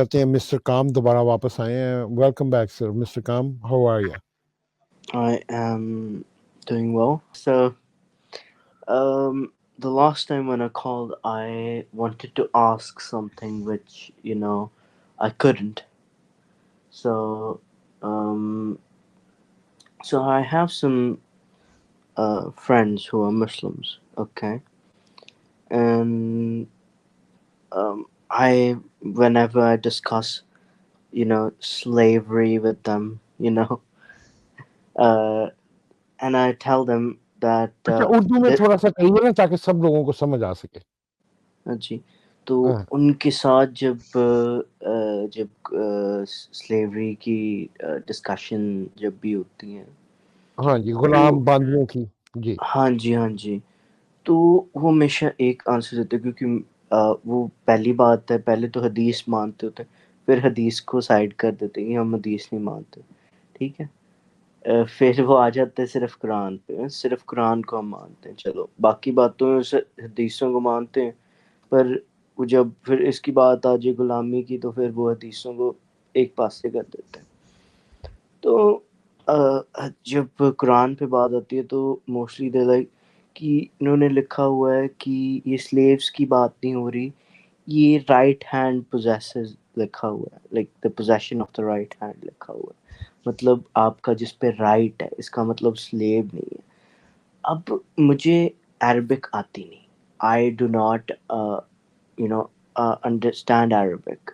کرتے ہیں مسٹر کام دوبارہ واپس آئے ہیں. Welcome back sir. مسٹر کام, how are you? I am doing well. So, the last time when I called, I wanted to ask something which, I couldn't. So, um, so I have some friends who are Muslims, okay? And whenever I discuss, slavery with them, uh, and I tell them that, اچھا اردو میں تھوڑا سا کہیے نا تاکہ سب لوگوں کو سمجھ آ سکے. جی تو ان کے ساتھ جب سلیوری کی ڈسکشن جب بھی ہوتی ہیں, ہاں جی, غلام باندیوں کی. جی ہاں جی, تو وہ ہمیشہ ایک آنسر دیتے کیونکہ وہ پہلی بات ہے, پہلے تو حدیث مانتے ہوتے, پھر حدیث کو سائڈ کر دیتے کہ ہم حدیث نہیں مانتے, ٹھیک ہے. پھر وہ آ جاتے ہیں صرف قرآن پہ, صرف قرآن کو ہم مانتے ہیں, چلو باقی باتوں میں حدیثوں کو مانتے ہیں, پر وہ جب پھر اس کی بات آ جائے غلامی کی تو پھر وہ حدیثوں کو ایک پاسے کر دیتے ہیں. تو جب قرآن پہ بات آتی ہے تو موسٹلی دے لائک کہ انہوں نے لکھا ہوا ہے کہ یہ سلیوز کی بات نہیں ہو رہی, یہ رائٹ ہینڈ پوزیسز لکھا ہوا ہے, like the position of the right hand لکھا ہوا ہے, مطلب آپ کا جس پہ رائٹ ہے, اس کا مطلب سلیو نہیں ہے. اب مجھے عربک آتی نہیں, I do not understand Arabic.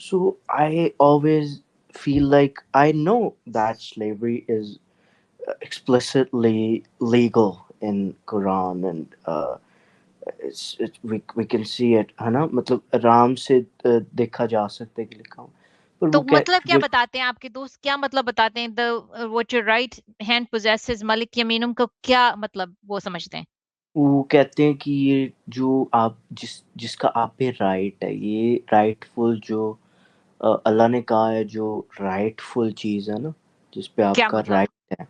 So I always feel like I know that slavery is explicitly legal in Quran, and we can see it, ہے نا, مطلب آرام سے دیکھا جا سکتا ہے کہ لکھا ہوں. تو مطلب کیا بتاتے ہیں آپ کے دوست, کیا مطلب بتاتے ہیں what your right hand possesses ملک یمینم کو, کیا مطلب وہ سمجھتے ہیں؟ وہ کہتے ہیں کہ یہ جو آپ جس کا آپ پہ رائٹ ہے, یہ رائٹ فل جو اللہ نے کہا ہے, جو رائٹ فل چیز ہے نا, جس پہ آپ کا رائٹ ہے,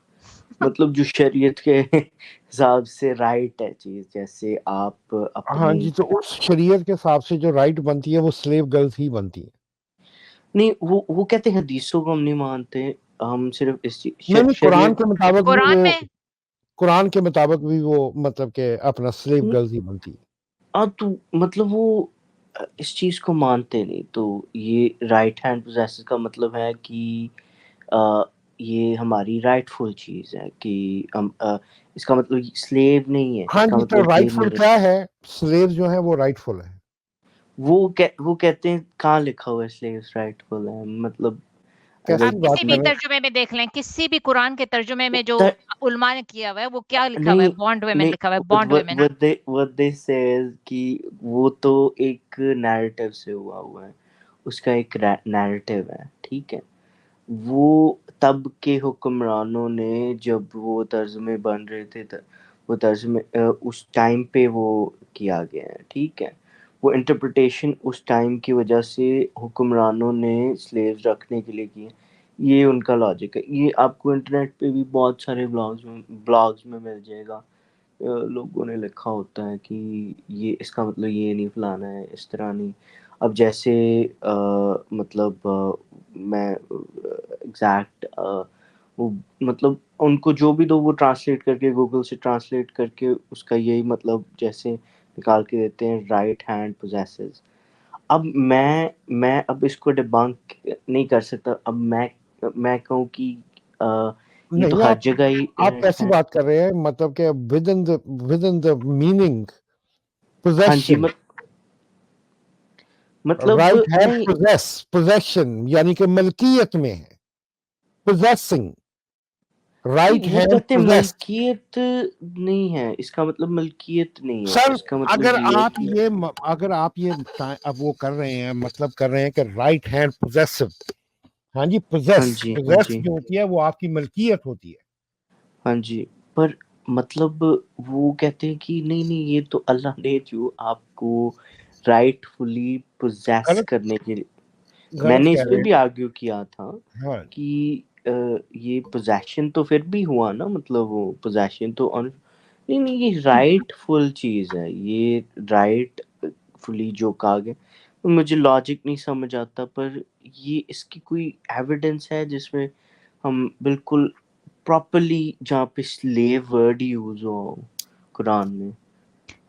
مطلب جو شریعت کے حساب سے رائٹ ہے چیز, جیسے آپ ہاں جی, تو اس شریعت کے حساب سے جو رائٹ بنتی ہے وہ سلیو گرلز ہی بنتی ہے. نہیں, وہ کہتے ہیں حدیثوں کو ہم نہیں مانتے, ہم صرف اس نہیں, قرآن کے مطابق قرآن میں, قرآن کے مطابق بھی وہ مطلب کہ اپنا سلیو گرلز ہی بنتی ہے. تو مطلب وہ اس چیز کو مانتے نہیں. تو یہ رائٹ ہینڈ پوزیسر کا مطلب ہے کہ یہ ہماری رائٹ فل چیز ہے, کہ اس کا مطلب سلیو نہیں ہے. ہاں جی, تو رائٹ فل کیا ہے؟ سلیو جو ہے وہ رائٹ فل ہے. وہ کہتے ہیں کہاں لکھا ہوا ہے سلیوز رائٹ فل ہے, مطلب آپ کسی بھی ترجمے میں دیکھ لیں, کسی بھی قرآن کے ترجمے میں جو علماء نے کیا ہوا ہے وہ کیا لکھا ہوا ہے؟ بانڈ ویمن لکھا ہوا ہے, bond women. what they say is کہ وہ تو ایک نیریٹو سے ہوا ہے, اس کا ایک نیریٹو ہے, ٹھیک ہے. وہ تب کے حکمرانوں نے جب وہ ترجمے بن رہے تھے, وہ ترجمے اس ٹائم پہ وہ کیا گیا ہے, ٹھیک ہے. وہ انٹرپریٹیشن اس ٹائم کی وجہ سے حکمرانوں نے سلیوز رکھنے کے لیے کی, یہ ان کا لاجک ہے. یہ آپ کو انٹرنیٹ پہ بھی بہت سارے بلاگز میں مل جائے گا, لوگوں نے لکھا ہوتا ہے کہ یہ اس کا مطلب یہ نہیں, فلانا ہے, اس طرح نہیں. اب جیسے مطلب میں ایگزیکٹ مطلب ان کو جو بھی دو وہ ٹرانسلیٹ کر کے, گوگل سے ٹرانسلیٹ کر کے اس کا یہی مطلب جیسے نکال کے دیتے ہیں, رائٹ ہینڈ پوزیسز. اب میں اب اس کو ڈیبنک نہیں کر سکتا. اب میں کہوں کہ یہ تو ہر جگہ ہی. آپ کیسی بات کر رہے ہیں, مطلب کہ within the meaning possession, مطلب right hand possession یعنی کہ ملکیت میں ہے, possessing, right hand کہتے possess. ملکیت نہیں ہے, اس کا مطلب ملکیت نہیں ہے. سر اس کا مطلب اگر آپ یہ اب وہ کر رہے ہیں, مطلب کر رہے ہیں کہ رائٹ ہینڈ possessive, ہاں جی, possess جو ہوتی ہے وہ آپ کی ملکیت ہوتی ہے. ہاں جی, پر مطلب وہ کہتے ہیں کہ نہیں یہ تو اللہ نے جو آپ کو رائٹ فلی پوزیس کرنے کے لیے, میں نے اس پہ بھی آرگیو کیا تھا کہ یہ پوزیشن تو پھر بھی ہوا نا, مطلب وہ پوزیشن تو نہیں, یہ رائٹ فل چیز ہے, یہ رائٹ فلی جو کہا گیا. مجھے لاجک نہیں سمجھ آتا، پر یہ اس کی کوئی ایویڈنس ہے جس میں ہم بالکل پراپرلی جہاں پہ سلیو ورڈ یوز ہو قرآن میں؟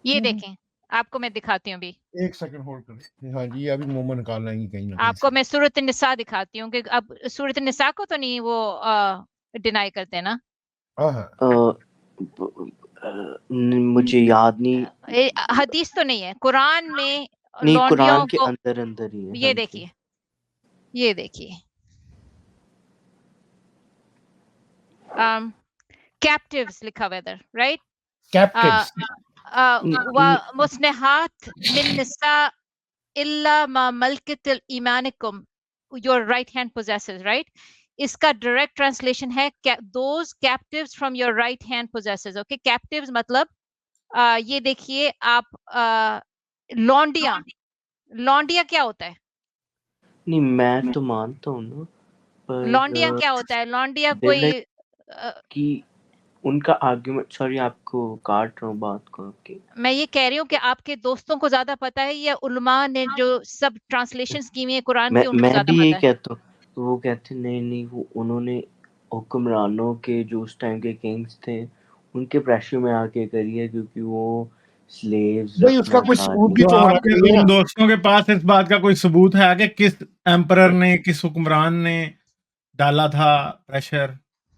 یہ دیکھیں آپ کو میں دکھاتی ہوں ابھی، ایک سیکنڈ ہولڈ کریں. ہاں جی ابھی مومن نکالنا ہی کہیں نہ آپ کو میں سورۃ النساء دکھاتی ہوں کہ اب سورۃ النساء کو تو نہیں وہ ڈینائی کرتے نا. مجھے یاد نہیں، حدیث تو نہیں ہے، قرآن میں نہیں لونڈیوں قرآن کے کو اندر اندر ہی ہے. یہ دیکھیے، یہ دیکھیے کیپٹیوز لکھا ہوا ادھر، رائٹ؟ کیپٹیوز مسنحات من نساء الا ما ملکت ایمانکم your right hand possesses, right؟ اس کا ڈائریکٹ ٹرانسلیشن ہے those captives from your right hand possesses. okay, captives مطلب یہ دیکھیے آپ لونڈیا کیا ہوتا ہے؟ نہیں میں تو مانتا ہوں نا، پر لونڈیا کیا ہوتا ہے؟ لونڈیا کوئی کہ ان کا آرگیومنٹ، سوری آپ کو کاٹ رہا ہوں بات کو آپ کی، میں یہ کہہ رہی ہوں کہ آپ کے دوستوں کو زیادہ پتا ہے یا علماء نے جو سب ٹرانسلیشنز کی ہوئی ہیں قرآن کی ان کو میں زیادہ بھی یہی پتا ہے؟ کہتا ہوں. وہ کہتے نہیں وہ انہوں نے حکمرانوں کے جو اس ٹائم کے کنگز تھے ان کے پریشر میں آ کے کری ہے، کیونکہ وہ سلیوز بھائی اس کا کوئی ثبوت بھی تو تو ہونا آپ کے چاہیے ان نا. دوستوں کے پاس اس بات کا کوئی ثبوت ہے کہ کس ایمپرر نے، کس حکمران نے ڈالا تھا پریشر؟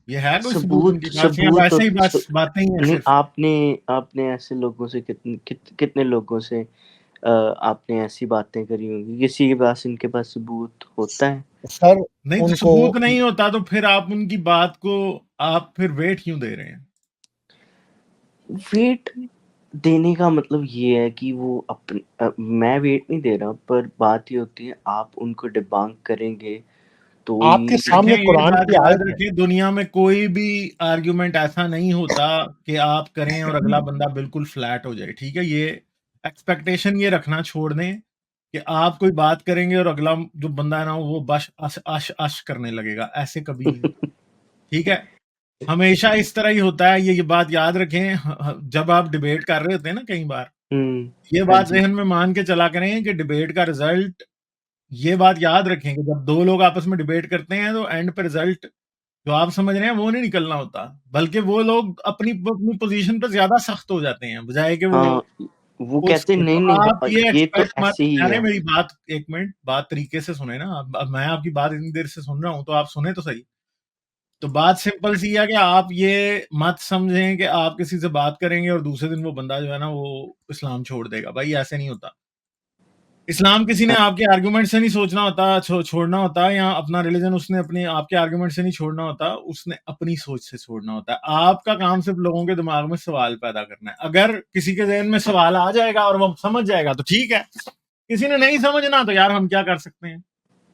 یہ ہے کوئی ثبوت ان کے پاس یا ویسے ہی بس باتیں ہی ہیں نہیں. صرف؟ آپ نے ایسے لوگوں سے کتنے لوگوں سے آپ نے ایسی باتیں کری ہوں گی، کسی کے پاس ان کے پاس ثبوت ہوتا ہے؟ سر نہیں ان تو کو ثبوت نہیں ہوتا تو پھر آپ ان کی بات کو آپ پھر ویٹ کیوں دے رہے ہیں؟ ویٹ دینے کا مطلب یہ ہے کہ وہ میں ویٹ نہیں دے رہا، پر بات یہ ہوتی ہے آپ ان کو ڈیبنک کریں گے تو آپ کے سامنے دیکھیں، یہ قرآن بات کی یاد آیت ہے. رکھیں، دنیا میں کوئی بھی آرگیومنٹ ایسا نہیں ہوتا کہ آپ کریں اور اگلا بندہ بالکل فلیٹ ہو جائے. ٹھیک ہے، یہ ایکسپیکٹیشن یہ رکھنا چھوڑ دیں کہ آپ کوئی بات کریں گے اور اگلا جو بندہ ہے نا وہ بش اش کرنے لگے گا. ایسے کبھی نہیں ہوتا. ٹھیک ہے، ہمیشہ اس طرح ہی ہوتا ہے. یہ بات یاد رکھیں جب آپ ڈیبیٹ کر رہے ہوتے ہیں نا، کئی بار یہ بات ذہن میں مان کے چلا کریں کہ ڈیبیٹ کا رزلٹ، یہ بات یاد رکھیں کہ جب دو لوگ آپس میں ڈیبیٹ کرتے ہیں تو اینڈ پہ رزلٹ جو آپ سمجھ رہے ہیں وہ نہیں نکلنا ہوتا، بلکہ وہ لوگ اپنی پوزیشن پہ زیادہ سخت ہو جاتے ہیں بجائے کہ وہ کہتے ہیں تو نہیں آپ یہ یہ تو ایکسپیکٹ مت ایسے ہی کریں. ہے. میری بات ایک منٹ، بات طریقے سے سنیں نا. اب میں آپ کی بات اتنی دیر سے سن رہا ہوں تو آپ سنیں تو صحیح. تو بات سمپل سی ہے کہ آپ یہ مت سمجھیں کہ آپ کسی سے بات کریں گے اور دوسرے دن وہ بندہ جو ہے نا وہ اسلام چھوڑ دے گا. بھائی ایسے نہیں ہوتا. اسلام کسی نے آپ کے آرگومنٹ سے نہیں سوچنا ہوتا، چھوڑنا ہوتا، یا اپنا ریلیجن اس نے اپنے آپ کے آرگومنٹ سے نہیں چھوڑنا ہوتا، اس نے اپنی سوچ سے چھوڑنا ہوتا ہے. آپ کا کام صرف لوگوں کے دماغ میں سوال پیدا کرنا ہے. اگر کسی کے ذہن میں سوال آ جائے گا اور وہ سمجھ جائے گا تو ٹھیک ہے، کسی نے نہیں سمجھنا تو یار ہم کیا کر سکتے ہیں.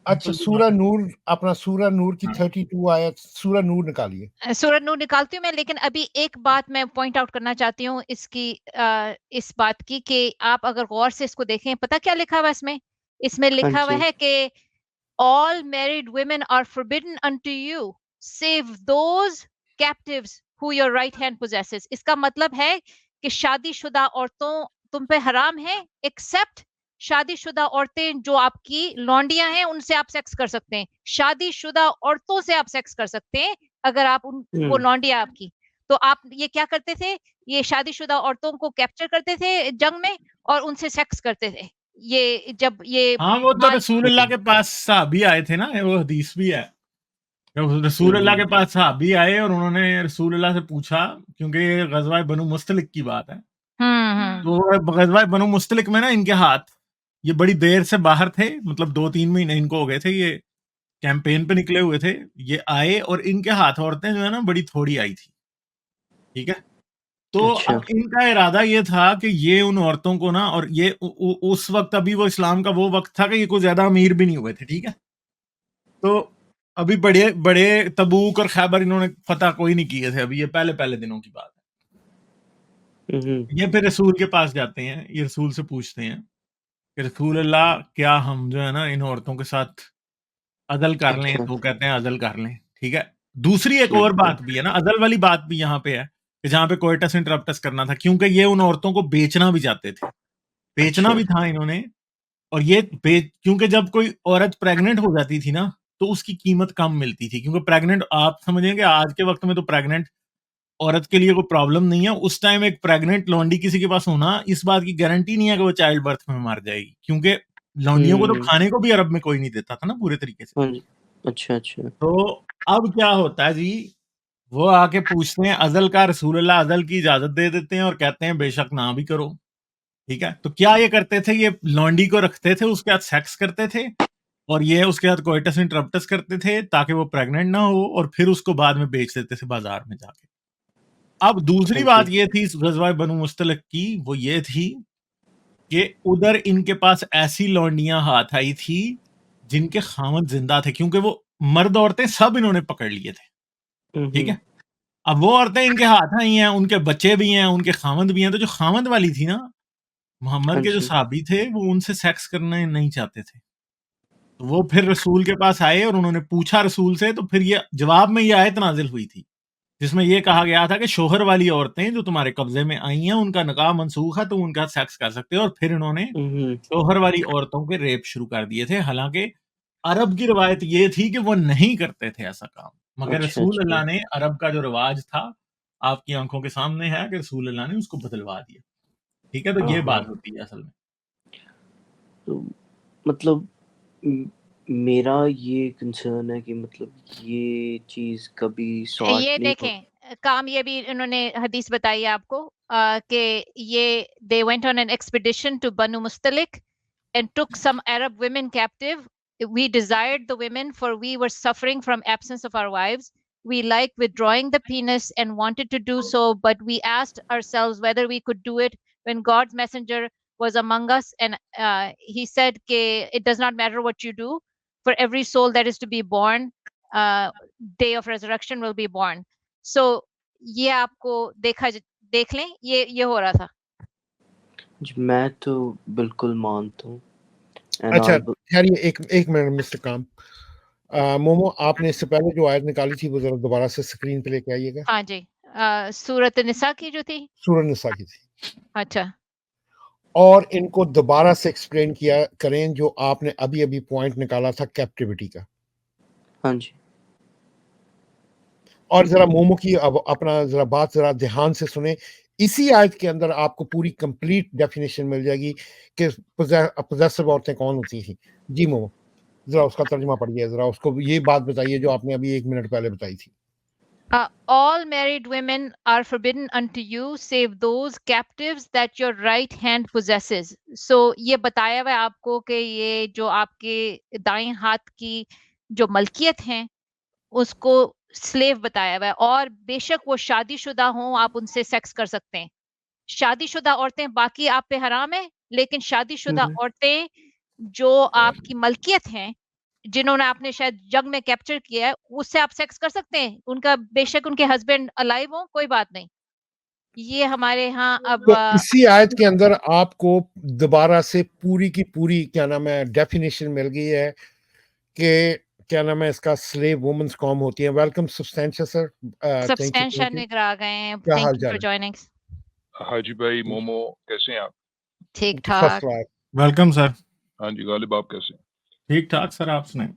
اچھا سورہ نور، اپنا سورہ نور کی 32 آیت سورہ نور نکالیے. سورہ نور نکالتی ہوں میں، لیکن ابھی ایک بات میں پوائنٹ آؤٹ کرنا چاہتی ہوں اس بات کی کہ آپ اگر غور سے اس کو دیکھیں، پتہ کیا لکھا ہوا اس میں لکھا ہوا ہے کہ all married women are forbidden unto you save those captives who your right hand possesses. اس کا مطلب ہے کہ شادی شدہ عورتوں تم پہ حرام ہیں ایکسپٹ شادی شدہ عورتیں جو آپ کی لونڈیاں ہیں ان سے آپ سیکس کر سکتے ہیں. شادی شدہ عورتوں سے آپ سیکس کر سکتے ہیں اگر آپ وہ لونڈیا آپ کی. تو آپ یہ کیا کرتے تھے؟ یہ شادی شدہ عورتوں کو کیپچر کرتے تھے جنگ میں اور ان سے سیکس کرتے تھے. یہ جب یہ ہاں وہ تو رسول اللہ کے پاس صحابی آئے تھے نا، وہ حدیث بھی ہے. رسول اللہ کے پاس صحابی آئے اور انہوں نے رسول اللہ سے پوچھا، کیونکہ یہ غزوہ بنو مستلق کی بات ہے. تو غزوہ بنو مستلق میں نا ان کے ہاتھ یہ بڑی دیر سے باہر تھے، مطلب 2-3 مہینے ان کو ہو گئے تھے، یہ کیمپین پہ نکلے ہوئے تھے. یہ آئے اور ان کے ہاتھ عورتیں جو ہے نا بڑی تھوڑی آئی تھی. ٹھیک ہے، تو اب ان کا ارادہ یہ تھا کہ یہ ان عورتوں کو نا، اور یہ اس وقت ابھی وہ اسلام کا وہ وقت تھا کہ یہ کوئی زیادہ امیر بھی نہیں ہوئے تھے. ٹھیک ہے، تو ابھی بڑے تبوک اور خیبر انہوں نے فتح کوئی نہیں کیے تھے، ابھی یہ پہلے دنوں کی بات ہے. یہ پھر رسول کے پاس جاتے ہیں، یہ رسول سے پوچھتے ہیں کہ رسول اللہ کیا ہم جو ہے نا ان عورتوں کے ساتھ عزل کر لیں؟ تو کہتے ہیں عزل کر لیں. ٹھیک ہے، دوسری ایک اور بات بھی ہے نا، عزل والی بات بھی یہاں پہ ہے کہ جہاں پہ کوئٹس انٹرپٹس کرنا تھا، کیونکہ یہ ان عورتوں کو بیچنا بھی چاہتے تھے، بیچنا بھی تھا انہوں نے. اور یہ کیونکہ جب کوئی عورت پریگننٹ ہو جاتی تھی نا تو اس کی قیمت کم ملتی تھی، کیونکہ پریگننٹ آپ سمجھیں کہ آج کے وقت میں تو پریگننٹ عورت کے لیے کوئی پرابلم نہیں ہے، اس ٹائم ایک پریگننٹ لونڈی کسی کے پاس ہونا اس بات کی گارنٹی نہیں ہے کہ وہ چائلڈ برتھ میں مر جائے گی، کیونکہ لونڈیوں کو تو کھانے کو بھی عرب میں کوئی نہیں دیتا تھا نا پورے طریقے سے. اچھا اچھا. تو اب کیا ہوتا ہے جی، وہ آ کے پوچھتے ہیں ازل کا، رسول اللہ ازل کی اجازت دے دیتے ہیں اور کہتے ہیں بے شک نہ بھی کرو. ٹھیک ہے، تو کیا یہ کرتے تھے، یہ لونڈی کو رکھتے تھے، اس کے ساتھ سیکس کرتے تھے اور یہ اس کے ساتھ کوئٹس انٹرپٹس کرتے تھے تاکہ وہ پریگننٹ نہ ہو، اور پھر اس کو بعد میں بیچ دیتے تھے بازار میں جا کے. اب دوسری بات یہ تھی اس غزوہ بنو مستلق کی، وہ یہ تھی کہ ادھر ان کے پاس ایسی لونڈیاں ہاتھ آئی تھی جن کے خامد زندہ تھے، کیونکہ وہ مرد عورتیں سب انہوں نے پکڑ لیے تھے. ٹھیک ہے، اب وہ عورتیں ان کے ہاتھ آئی ہیں، ان کے بچے بھی ہیں، ان کے خامد بھی ہیں. تو جو خامد والی تھی نا، محمد کے جو صحابی تھے وہ ان سے سیکس کرنا نہیں چاہتے تھے. تو وہ پھر رسول کے پاس آئے اور انہوں نے پوچھا رسول سے، تو پھر یہ جواب میں یہ آیت نازل ہوئی تھی جس میں یہ کہا گیا تھا کہ شوہر والی عورتیں جو تمہارے قبضے میں آئی ہیں ان کا نکاح منسوخ ہے، تو ان کا سیکس کر سکتے ہو. اور پھر انہوں نے شوہر والی عورتوں کے ریپ شروع کر دیے تھے، حالانکہ عرب کی روایت یہ تھی کہ وہ نہیں کرتے تھے ایسا کام، مگر رسول اللہ نے عرب کا جو رواج تھا آپ کی آنکھوں کے سامنے ہے کہ رسول اللہ نے اس کو بدلوا دیا. ٹھیک ہے، تو یہ بات ہوتی ہے اصل میں. مطلب میرا یہ کنسرن ہے کہ مطلب یہ چیز کبھی سارٹ یہ نہیں دیکھیں کام یہ بھی انہوں نے حدیث بتائی ہے آپ کو کہ یہ they went on an expedition to Banu Mustalik and took some Arab women captive. We desired the women for we were suffering from absence of our wives. We liked withdrawing the penis and wanted to do so, but we asked ourselves whether we could do it when God's messenger was among us, and he said it does not matter what you do, for every soul that is to be born, day of resurrection will be born. So یہ آپ کو دیکھ لیں یہ ہو رہا تھا. میں تو بالکل مانتا ہوں. اچھا خیر، ایک منٹ مسٹر کام، مومو آپ نے اس سے پہلے جو آیت نکالی تھی وہ ذرا دوبارہ سے اسکرین پہ لے کے آئیے گا. ہاں جی، سورۃ النساء کی جو تھی، سورۃ النساء کی تھی. اچھا، اور ان کو دوبارہ سے ایکسپلین کیا کریں جو آپ نے ابھی پوائنٹ نکالا تھا کیپٹیوٹی کا. ہاں جی. اور ذرا مومو کی اپنا ذرا بات ذرا دھیان سے سنیں. اسی آیت کے اندر آپ کو پوری کمپلیٹ ڈیفینیشن مل جائے گی کہ پوزیسو عورتیں کون ہوتی ہیں. جی مومو ذرا اس کا ترجمہ پڑھیے، ذرا اس کو یہ بات بتائیے جو آپ نے ابھی 1 منٹ پہلے بتائی تھی. all married women are forbidden unto you save those captives that your right hand possesses. So یہ بتایا ہوا ہے آپ کو کہ یہ جو آپ کے دائیں ہاتھ کی جو ملکیت ہیں اس کو سلیو بتایا ہوا ہے، اور بے شک وہ شادی شدہ ہوں آپ ان سے سیکس کر سکتے ہیں. شادی شدہ عورتیں باقی آپ پہ حرام ہیں، لیکن شادی شدہ عورتیں جو آپ کی ملکیت ہیں، جنہوں نے آپ نے شاید جنگ میں کیپچر کیا ہے، اس سے آپ سیکس کر سکتے ہیں. ان کا بے شک ان کے ہسبینڈ الائیو ہوں، کوئی بات نہیں. یہ ہمارے ہاں اب اسی آیت کے اندر آپ کو دوبارہ سے پوری کی پوری کیا نام ہے ڈیفینیشن مل گئی ہے کہ کیا نام ہے اس کا سلیو وومنز کام ہوتی ہیں. ویلکم سبسٹینشیا سر. سبسٹینشیا نگر آ گئے ہیں. کیا تھینک حال یو چال فار جوائننگ. حاجی بھائی مومو کیسے ہیں آپ؟ ٹھیک فرسٹ ٹھاک. کلاس. Welcome sir. ہاں جی غالب آپ کیسے ہیں؟ ٹھیک ٹھاک سر، آپ سنائیں.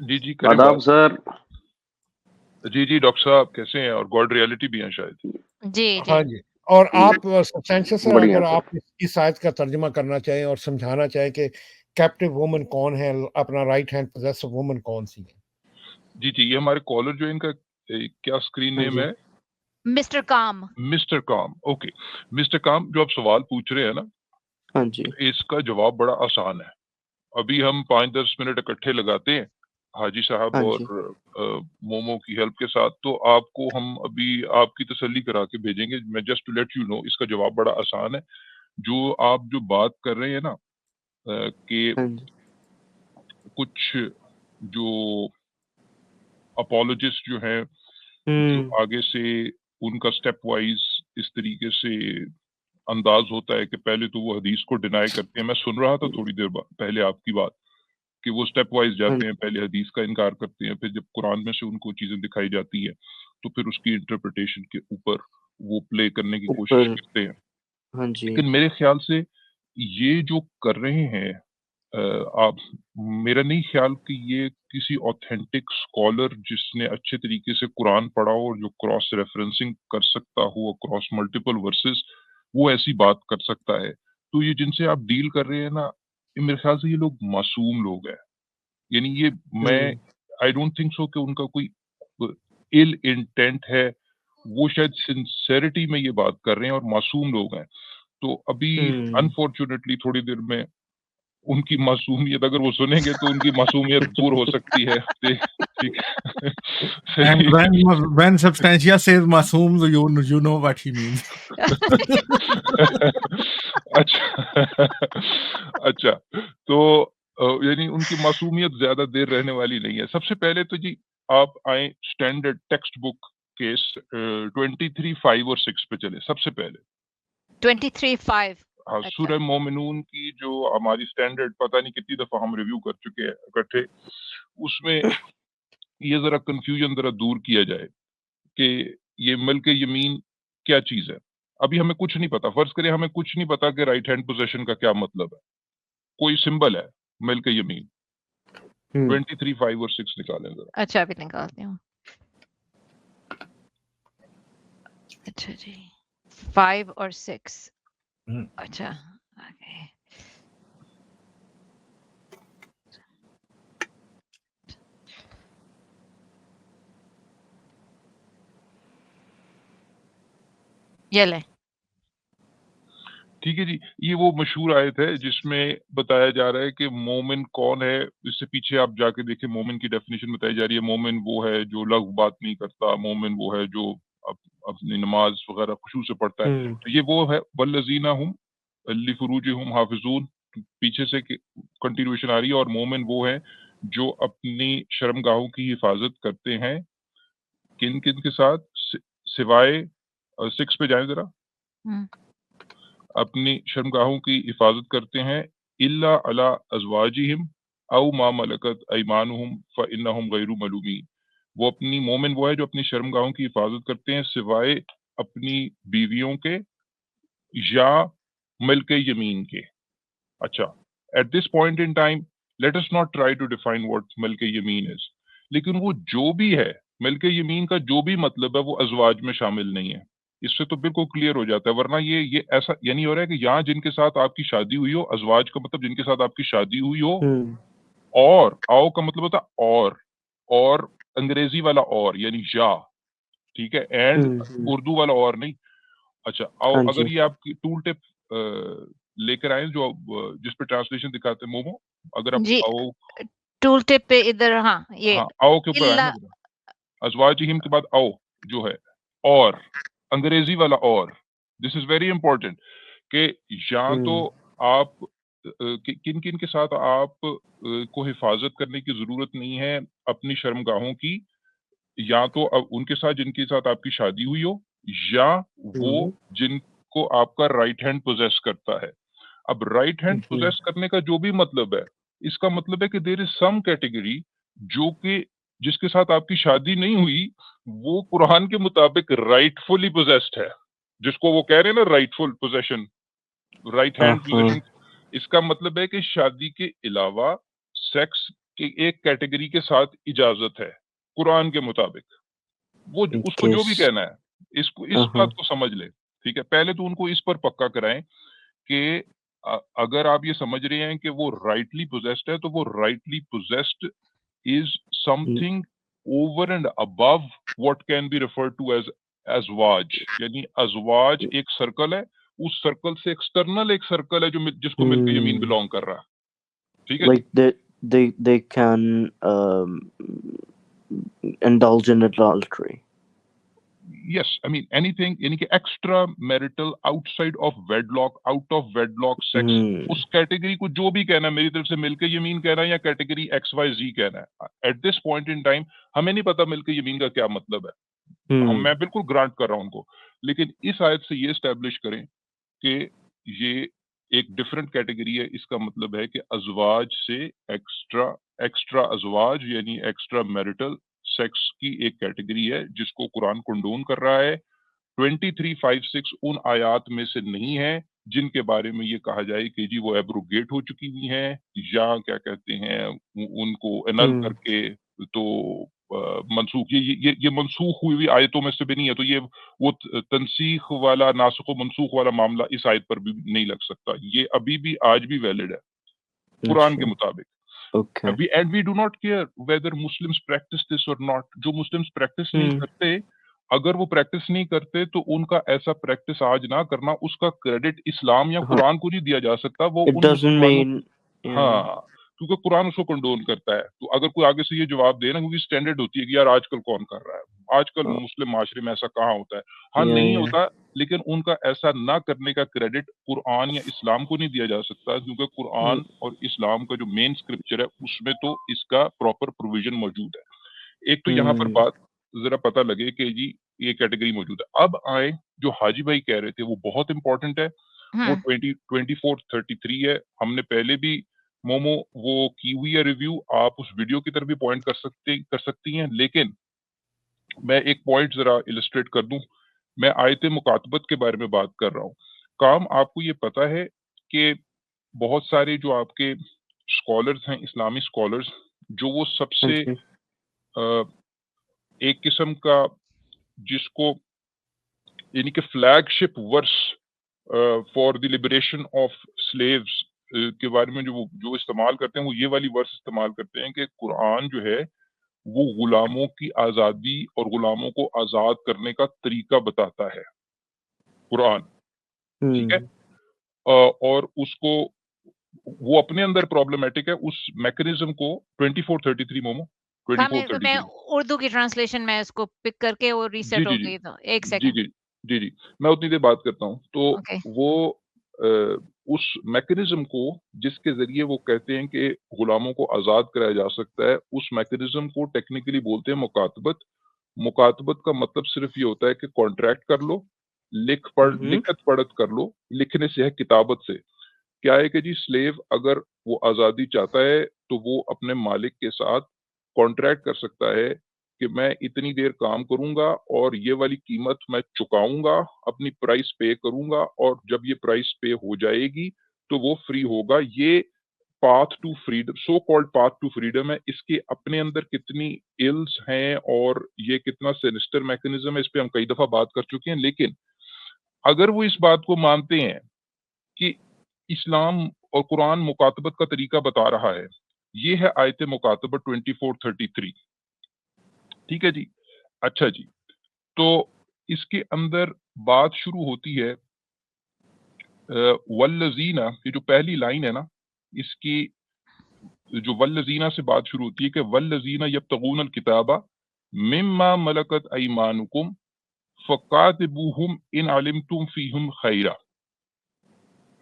جی کریں آداب بات. سر. جی ڈاکٹر صاحب کیسے ہیں؟ اور گاڈ ریالٹی بھی ہیں شاید. جی ہاں جی جی. اور آپ سبسٹینشیا سر بڑھیا اگر سر. آپ اس آیت کا ترجمہ کرنا چاہیں اور سمجھانا چاہیں کہ کیپٹیو وومن کون ہے، اپنا رائٹ ہینڈ پوزیسو وومن کون سی ہے. جی یہ ہمارے کالر جو ان کا کیا اسکرین نیم ہے؟ مسٹر کام. مسٹر کام. اوکے مسٹر کام، جو آپ سوال پوچھ رہے ہیں نا، ہاں جی اس کا جواب بڑا آسان ہے. ابھی ہم 5-10 منٹ اکٹھے لگاتے ہیں حاجی صاحب اور مومو کی ہیلپ کے ساتھ، تو آپ کو ہم ابھی آپ کی تسلی کرا کے بھیجیں گے. میں just to let you know اس کا جواب بڑا آسان ہے. جو آپ جو بات کر رہے ہیں نا کہ کچھ جو اپولوجسٹ جو ہیں جو آگے سے ان کا سٹیپ وائز اس طریقے سے انداز ہوتا ہے کہ پہلے تو وہ حدیث کو ڈینائی کرتے ہیں. میں سن رہا تھا تھوڑی دیر پہلے آپ کی بات کہ وہ سٹیپ وائز جاتے ہیں، پہلے حدیث کا انکار کرتے ہیں، پھر جب قرآن میں سے ان کو چیزیں دکھائی جاتی ہیں تو پھر اس کی انٹرپریٹیشن کے اوپر وہ پلے کرنے کی کوشش کرتے ہیں. لیکن میرے خیال سے یہ جو کر رہے ہیں آپ، میرا نہیں خیال کہ یہ کسی اوتھینٹک اسکالر جس نے اچھے طریقے سے قرآن پڑھا ہو اور جو کراس ریفرنسنگ کر سکتا ہو کراس ملٹیپل ورسز، وہ ایسی بات کر سکتا ہے. تو یہ جن سے آپ ڈیل کر رہے ہیں نا، میرے خیال سے یہ لوگ معصوم لوگ ہیں. یعنی یہ میں آئی ڈونٹ تھنک سو کہ ان کا کوئی ال انٹینٹ ہے، وہ شاید سنسیریٹی میں یہ بات کر رہے ہیں اور معصوم لوگ ہیں. تو ابھی انفارچونیٹلی تھوڑی دیر میں ان کی معصومیت اگر وہ سنیں گے تو ان کی معصومیت دور ہو سکتی ہے. ٹھیک ہے. And when Substantia says masoom, you know what he means. اچھا تو یعنی ان کی معصومیت زیادہ دیر رہنے والی نہیں ہے. سب سے پہلے تو جی آپ آئیں اسٹینڈرڈ ٹیکسٹ بک کیس 23:5 اور 6 پہ چلے. سب سے پہلے 23:5 ہاں، سورہ مومنون کی جو ہماری اسٹینڈرڈ پتہ نہیں کتنی دفعہ ہم ریویو کر چکے ہیں اکٹھے، اس میں یہ ذرا کنفیوژن ذرا دور کیا جائے کہ یہ ملک یمین کیا چیز ہے. ابھی ہمیں کچھ نہیں پتا، فرض کریں ہمیں کچھ نہیں پتا کہ رائٹ ہینڈ پوزیشن کا کیا مطلب ہے. کوئی سمبل ہے ملک یمین، 23:5 اور 6 نکالیں ذرا. اچھا ابھی نکالتی ہوں. اچھا جی 5 اور 6. اچھا یہ لیں. ٹھیک ہے جی. یہ وہ مشہور آیت ہے جس میں بتایا جا رہا ہے کہ مومن کون ہے. اس سے پیچھے آپ جا کے دیکھیں مومن کی ڈیفینیشن بتائی جا رہی ہے. مومن وہ ہے جو لغو بات نہیں کرتا، مومن وہ ہے جو اپنی نماز وغیرہ خشوع سے پڑھتا ہے. تو یہ وہ ہے والذین هم لفروجہم حافظون، پیچھے سے کنٹینیوشن آ رہی ہے. اور مومن وہ ہے جو اپنی شرمگاہوں کی حفاظت کرتے ہیں. کن کن کے ساتھ؟ سوائے 6 پہ جائیں ذرا. اپنی شرمگاہوں کی حفاظت کرتے ہیں الا علی ازواجہم او ما ملکت ایمانہم فانہم غیر ملومین. وہ اپنی مومن وہ ہے جو اپنی شرمگاہوں کی حفاظت کرتے ہیں سوائے اپنی بیویوں کے یا ملک یمین کے. اچھا at this point in time let us not try to define what ملک یمین is. لیکن وہ جو بھی ہے ملک یمین کا جو بھی مطلب ہے وہ ازواج میں شامل نہیں ہے. اس سے تو بالکل کلیئر ہو جاتا ہے. ورنہ یہ ایسا یعنی ہو رہا ہے کہ یہاں جن کے ساتھ آپ کی شادی ہوئی ہو، ازواج کا مطلب جن کے ساتھ آپ کی شادی ہوئی ہو، اور آؤ کا مطلب ہوتا اور انگریزی والا اور یعنی یا، ٹھیک ہے، اینڈ اردو والا اور نہیں. اچھا آؤ اگر یہ آپ کی ٹول ٹپ لے کر آئیں جو جس پہ ٹرانسلیشن دکھاتے ہیں مومو، اگر آپ جی آؤ ٹول ٹپ پہ ادھر، ہاں یہ آؤ کے اوپر آئیں نا، ازواجہم کے بعد آؤ جو ہے اور انگریزی والا اور. دس از ویری امپورٹنٹ کہ یا تو آپ کن کن کے ساتھ آپ کو حفاظت کرنے کی ضرورت نہیں ہے اپنی شرمگاہوں کی، یا تو ان کے ساتھ جن کے ساتھ آپ کی شادی ہوئی ہو، یا وہ جن کو آپ کا رائٹ ہینڈ پوزیس کرتا ہے. اب رائٹ ہینڈ پوزیس کرنے کا جو بھی مطلب ہے، اس کا مطلب ہے کہ دیر از سم کیٹیگری جو کہ جس کے ساتھ آپ کی شادی نہیں ہوئی، وہ قرآن کے مطابق رائٹ فلی پوزیسڈ ہے، جس کو وہ کہہ رہے ہیں نا رائٹ فل پوزیشن، رائٹ ہینڈ پوزیشن. اس کا مطلب ہے کہ شادی کے علاوہ سیکس کی ایک کیٹیگری کے ساتھ اجازت ہے قرآن کے مطابق. وہ اس کو جو بھی کہنا ہے اس بات کو سمجھ لے. ٹھیک ہے، پہلے تو ان کو اس پر پکا کرائیں کہ اگر آپ یہ سمجھ رہے ہیں کہ وہ رائٹلی پوزیسڈ ہے تو وہ rightly possessed is something over and above what can be referred to as ازواج. یعنی ازواج ایک سرکل ہے، اس سرکل سے ایکسٹرنل ایک سرکل ہے جو جس کو ملک یمین بلونگ کر رہا ہے. ٹھیک ہے، like they can indulge in adultery. Yes, I mean anything یعنی کہ extra marital outside of wedlock sex، اس کیٹیگری کو جو بھی کہنا ہے، میری طرف سے ملک یمین کہنا ہے یا کیٹیگری XYZ کہنا ہے. At this point in time ہمیں نہیں پتا ملک یمین کا کیا مطلب ہے. میں بالکل گرانٹ کر رہا ہوں ان کو، لیکن اس آیت سے یہ اسٹیبلش کریں کہ یہ ایک ڈفرینٹ کیٹیگری ہے. اس کا مطلب ہے کہ ازواج سے ایکسٹرا ازواج یعنی ایکسٹرا میرٹل سیکس کی ایک کیٹیگری ہے جس کو قرآن کنڈون کر رہا ہے. 23:5-6 ان آیات میں سے نہیں ہے جن کے بارے میں یہ کہا جائے کہ جی وہ ایبروگیٹ ہو چکی ہوئی ہیں یا کیا کہتے ہیں ان کو انل کر کے تو منسوخ یہ منسوخ ہوئی ہوئی آیتوں میں سے بھی نہیں ہے، تو یہ وہ تنسیخ والا ناسخ و منسوخ والا معاملہ اس آیت پر بھی نہیں لگ سکتا، یہ ابھی بھی آج بھی ویلڈ ہے قرآن کے مطابق. And we do not care whether Muslims practice this or not. جو مسلمس پریکٹس نہیں کرتے، اگر وہ پریکٹس نہیں کرتے تو ان کا ایسا پریکٹس آج نہ کرنا اس کا کریڈٹ اسلام یا قرآن کو نہیں دیا جا سکتا، وہ ان مسلمانوں ہاں کیونکہ قرآن اس کو کنڈون کرتا ہے. تو اگر کوئی آگے سے یہ جواب دے نا، کیونکہ اسٹینڈرڈ ہوتی ہے کہ یار آج کل کون کر رہا ہے، آج کل مسلم معاشرے میں ایسا کہاں ہوتا ہے، ہاں نہیں ہوتا، لیکن ان کا ایسا نہ کرنے کا کریڈٹ قرآن یا اسلام کو نہیں دیا جا سکتا، کیونکہ قرآن اور اسلام کا جو مین اسکرپچر ہے اس میں تو اس کا پراپر پروویژن موجود ہے. ایک تو یہاں پر بات ذرا پتہ لگے کہ جی یہ کیٹیگری موجود ہے. اب آئے جو حاجی بھائی کہہ رہے تھے وہ بہت امپورٹنٹ ہے، وہ 2433 ہے. ہم نے پہلے بھی مومو وہ کی ہوئی ہے ریویو، آپ اس ویڈیو کی طرف بھی پوائنٹ کر سکتی ہیں، لیکن میں ایک پوائنٹ ذرا السٹریٹ کر دوں. میں آیت مکاتبت کے بارے میں بات کر رہا ہوں. کام آپ کو یہ پتا ہے کہ بہت سارے جو آپ کے اسکالرز ہیں، اسلامی اسکالرز، جو وہ سب سے ایک قسم کا جس کو یعنی کہ flagship verse for the liberation of slaves کے بارے میں جو استعمال کرتے ہیں، وہ یہ والی ورس استعمال کرتے ہیں کہ قرآن جو ہے وہ غلاموں کی آزادی اور غلاموں کو آزاد کرنے کا طریقہ بتاتا ہے قرآن، ٹھیک ہے، اور اس کو وہ اپنے اندر پرابلمیٹک ہے اس میکنزم کو. 2433 مومو 2433 میں اردو کی ٹرانسلیشن میں اس کو پک کر کے وہ ریسیٹ ہو گئی، تو ایک سیکنڈ جی میں اتنی دیر بات کرتا ہوں. تو وہ اس میکنزم کو جس کے ذریعے وہ کہتے ہیں کہ غلاموں کو آزاد کرایا جا سکتا ہے، اس میکنزم کو ٹیکنیکلی بولتے ہیں مکاتبت. مکاتبت کا مطلب صرف یہ ہوتا ہے کہ کانٹریکٹ کر لو، لکھت پڑھت کر لو. لکھنے سے ہے کتابت سے. کیا ہے کہ جی سلیو اگر وہ آزادی چاہتا ہے تو وہ اپنے مالک کے ساتھ کانٹریکٹ کر سکتا ہے کہ میں اتنی دیر کام کروں گا اور یہ والی قیمت میں چکاؤں گا، اپنی پرائس پے کروں گا، اور جب یہ پرائس پے ہو جائے گی تو وہ فری ہوگا. یہ path to freedom, so called path to freedom ہے. اس کے اپنے اندر کتنی ایلز ہیں اور یہ کتنا سینسٹر میکنزم ہے، اس پہ ہم کئی دفعہ بات کر چکے ہیں. لیکن اگر وہ اس بات کو مانتے ہیں کہ اسلام اور قرآن مکاتبت کا طریقہ بتا رہا ہے، یہ ہے آیت مکاتبت 2433، ٹھیک ہے جی. اچھا جی، تو اس کے اندر بات شروع ہوتی ہے والذین، یہ جو پہلی لائن ہے نا، اس کی جو والذین سے بات شروع ہوتی ہے کہ والذین یبتغون الکتاب مما ملکت ایمانکم فقاتبوہم ان علمتم فیہم خیرا.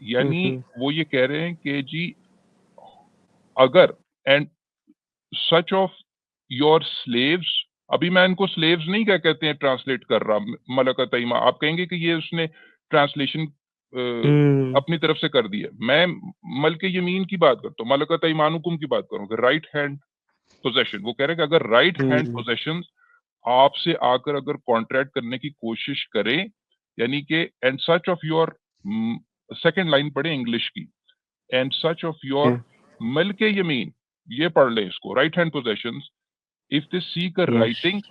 یعنی وہ یہ کہہ رہے ہیں کہ جی اگر and such of your sleeves, ابھی میں ان کو سلیوز نہیں کیا کہتے ہیں ٹرانسلیٹ کر رہا، ملکت ایمان آپ کہیں گے کہ یہ اس نے ٹرانسلیشن اپنی طرف سے کر دی ہے. میں ملک یمین کی بات کرتا ہوں، ملکت ایمانکم کی بات کروں کہ رائٹ ہینڈ پوزیشن. وہ کہہ رہے ہیں کہ اگر رائٹ ہینڈ پوزیشن آپ سے آ کر اگر کانٹریکٹ کرنے کی کوشش کریں، یعنی کہ and such of your, second line پڑھیں انگلش کی، اینڈ سچ آف یور ملک یمین، یہ پڑھ لیں اس کو، right hand positions, if they seek a writing,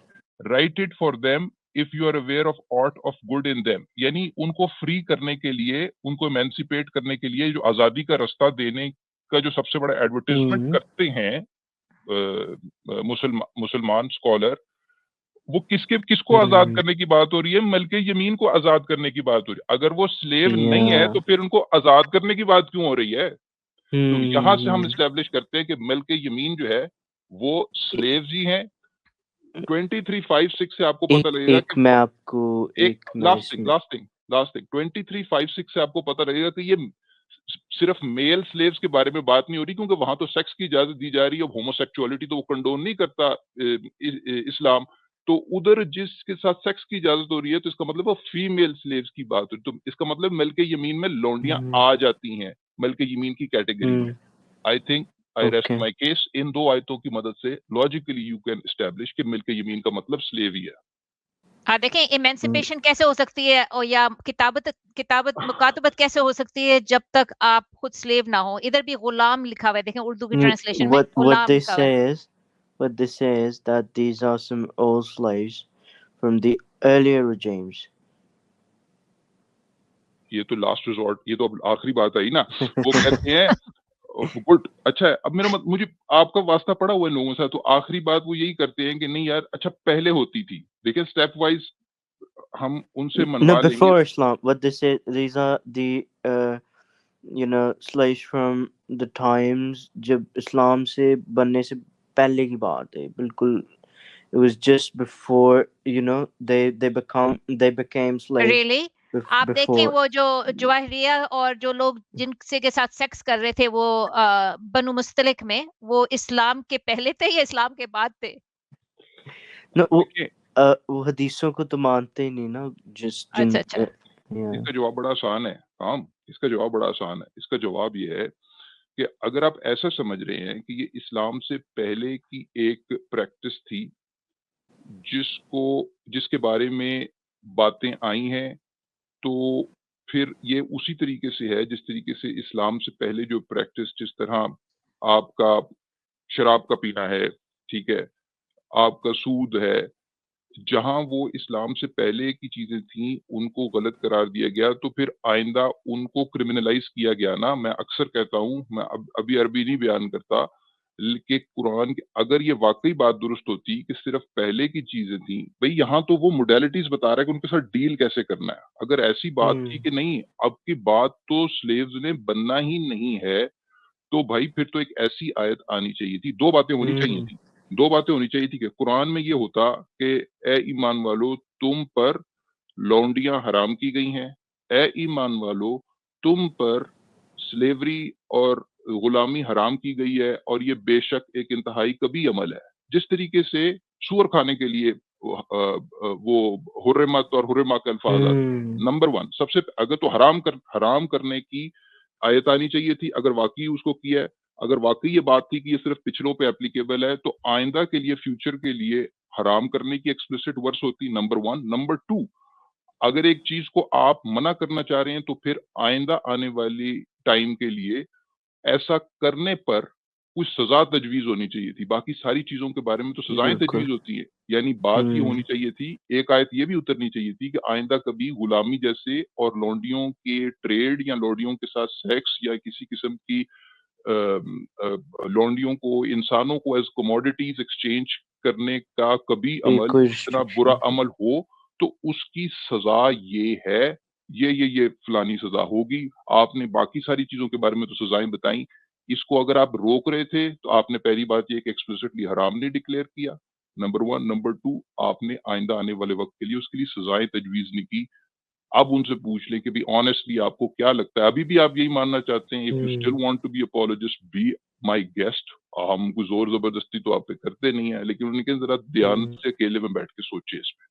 write it for them if you are aware of aught of good in them. یعنی ان کو free کرنے کے لیے، ان کو ایمینسیپیٹ کرنے کے لیے جو آزادی کا رستہ دینے کا جو سب سے بڑا ایڈورٹیزمنٹ کرتے ہیں مسلمان اسکالر، وہ کس کو آزاد کرنے کی بات ہو رہی ہے؟ ملک یمین کو آزاد کرنے کی بات ہو رہی ہے. اگر وہ سلیو نہیں ہے تو پھر ان کو آزاد کرنے کی بات کیوں ہو رہی ہے؟ تو یہاں سے ہم اسٹیبلش کرتے ہیں کہ ملک یمین جو ہے وہ سلیوز ہی ہیں. 2356 سے آپ کو پتہ لگے گا کہ میں آپ کو ایک لاسٹنگ 2356 سے آپ کو پتہ لگے گا کہ یہ صرف میل سلیوز کے بارے میں بات نہیں ہو رہی، کیونکہ وہاں تو سیکس کی اجازت دی جا رہی ہے. ہومو سیکچولیٹی تو وہ کنڈون نہیں کرتا اسلام، تو ادھر جس کے ساتھ سیکس کی اجازت ہو رہی ہے تو اس کا مطلب وہ فیمیل سلیوز کی بات ہو رہی ہے. تو اس کا مطلب ملک یمین میں لونڈیاں آ جاتی ہیں ملک یمین کی کیٹیگری میں. I think I rest my case. ان دو آیتوں کی مدد سے logically you can establish کہ ملک یمین کا مطلب slave ہی ہے. دیکھیں ایمینسپیشن کیسے ہو سکتی ہے اور یا کتابت مکاتبت کیسے ہو سکتی ہے جب تک آپ خود سلیو نہ ہو. ادھر بھی غلام لکھا ہوا ہے, دیکھیں اردو کی ٹرانسلیشن میں غلام لکھا ہوا ہے. What they say is that these are some old slaves from the earlier regimes. یہ تو لاسٹ ریزورٹ, یہ تو اب آخری بات آئی نا. وہ کہتے ہیں گڈ, اچھا ہے. اب میرا مجھے آپ کا واسطہ پڑا ہوا ہے لوگوں سے, تو آخری بات وہ یہی کرتے ہیں کہ نہیں یار اچھا پہلے ہوتی تھی. دیکھیں اسٹیپ وائز ہم ان سے منوا لیں گے. Before Islam, what they say, these are the slaves from the times جب اسلام سے بننے سے پہلے کی بات ہے بالکل. It was just before they became slaves. Really آپ دیکھیں وہ جو جواہریہ اور جو لوگ جن سے کے ساتھ سیکس کر رہے تھے وہ بنو مستلق میں, وہ اسلام کے پہلے تھے یا اسلام کے بعد تھے؟ وہ حدیثوں کو تو مانتے ہی نہیں نا. اچھا اس کا جواب بڑا آسان ہے. اس کا جواب بڑا آسان ہے. اس کا جواب یہ ہے کہ اگر آپ ایسا سمجھ رہے ہیں کہ یہ اسلام سے پہلے کی ایک پریکٹس تھی جس کے بارے میں باتیں آئی ہیں, تو پھر یہ اسی طریقے سے ہے جس طریقے سے اسلام سے پہلے جو پریکٹس, جس طرح آپ کا شراب کا پینا ہے, ٹھیک ہے, آپ کا سود ہے, جہاں وہ اسلام سے پہلے کی چیزیں تھیں ان کو غلط قرار دیا گیا, تو پھر آئندہ ان کو کرمنلائز کیا گیا نا. میں اکثر کہتا ہوں, میں ابھی عربی نہیں بیان کرتا, کہ قرآن اگر یہ واقعی بات درست ہوتی کہ صرف پہلے کی چیزیں تھیں, بھئی یہاں تو وہ موڈیلٹیز بتا رہا ہے کہ ان کے ساتھ ڈیل کیسے کرنا ہے. اگر ایسی بات تھی کہ نہیں اب کی بات تو سلیوز نے بننا ہی نہیں ہے, تو بھائی پھر تو ایک ایسی آیت آنی چاہیے تھی. دو باتیں ہونی چاہیے تھی کہ قرآن میں یہ ہوتا کہ اے ایمان والو تم پر لونڈیاں حرام کی گئی ہیں, اے ایمان والو تم پر سلیوری اور غلامی حرام کی گئی ہے, اور یہ بے شک ایک انتہائی کبھی عمل ہے. جس طریقے سے سور کھانے کے لیے وہ حرمت اور حرمہ کے الفاظ آتے ہیں. نمبر 1 سب سے اگر تو حرام کرنے کی آیت آنی چاہیے تھی, اگر واقعی اس کو کیا ہے. اگر واقعی یہ بات تھی کہ یہ صرف پچھلوں پہ اپلیکیبل ہے, تو آئندہ کے لیے فیوچر کے لیے حرام کرنے کی ایکسپلسٹ ورس ہوتی. نمبر 1. نمبر 2, اگر ایک چیز کو آپ منع کرنا چاہ رہے ہیں تو پھر آئندہ آنے والی ٹائم کے لیے ایسا کرنے پر کچھ سزا تجویز ہونی چاہیے تھی. باقی ساری چیزوں کے بارے میں تو سزائیں تجویز ہوتی ہیں. یعنی بات یہ ہونی چاہیے تھی, ایک آیت یہ بھی اترنی چاہیے تھی کہ آئندہ کبھی غلامی جیسے اور لونڈیوں کے ٹریڈ یا لونڈیوں کے ساتھ سیکس یا کسی قسم کی لونڈیوں کو, انسانوں کو ایز کوموڈیٹیز ایکسچینج کرنے کا کبھی عمل اتنا برا عمل ہو, تو اس کی سزا یہ ہے, یہ فلانی سزا ہوگی. آپ نے باقی ساری چیزوں کے بارے میں تو سزائیں بتائیں. اس کو اگر آپ روک رہے تھے تو آپ نے پہلی بات یہ کہ ایکسپلسٹلی حرام نہیں ڈکلیئر کیا, نمبر 1. نمبر 2, آپ نے آئندہ آنے والے وقت کے لیے اس کے لیے سزائیں تجویز نہیں کی. اب ان سے پوچھ لیں کہ بھی آنیسٹلی آپ کو کیا لگتا ہے, ابھی بھی آپ یہی ماننا چاہتے ہیں؟ If you still want to be apologist, be my guest. ہم کو زور زبردستی تو آپ پہ کرتے نہیں ہیں, لیکن ان کے ذرا دھیان سے اکیلے میں بیٹھ کے سوچے اس پہ.